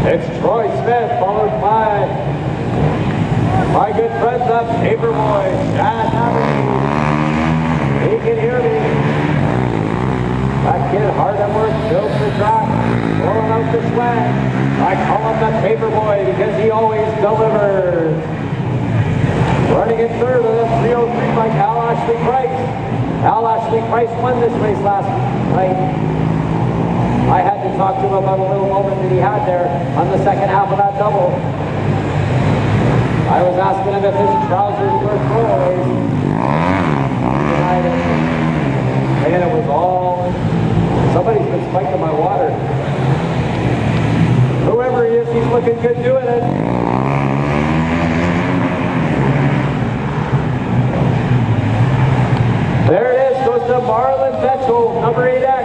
It's Troy Smith, followed by my good friends up Paperboy, Chad Haverty. He can hear me. That kid hard at work, builds the track, rolling out the swag. I call him the Paperboy because he always delivers. Running in third with a 303 by Al Ashley Price. Al Ashley Price won this race last night. I had to talk to him about a little moment that he had there on the second half of that double. I was asking him if his trousers were throwaways. And it was all, somebody's been spiking my water. Whoever he is, he's looking good doing it. There it is, goes to Marlon Vetchel, number 8.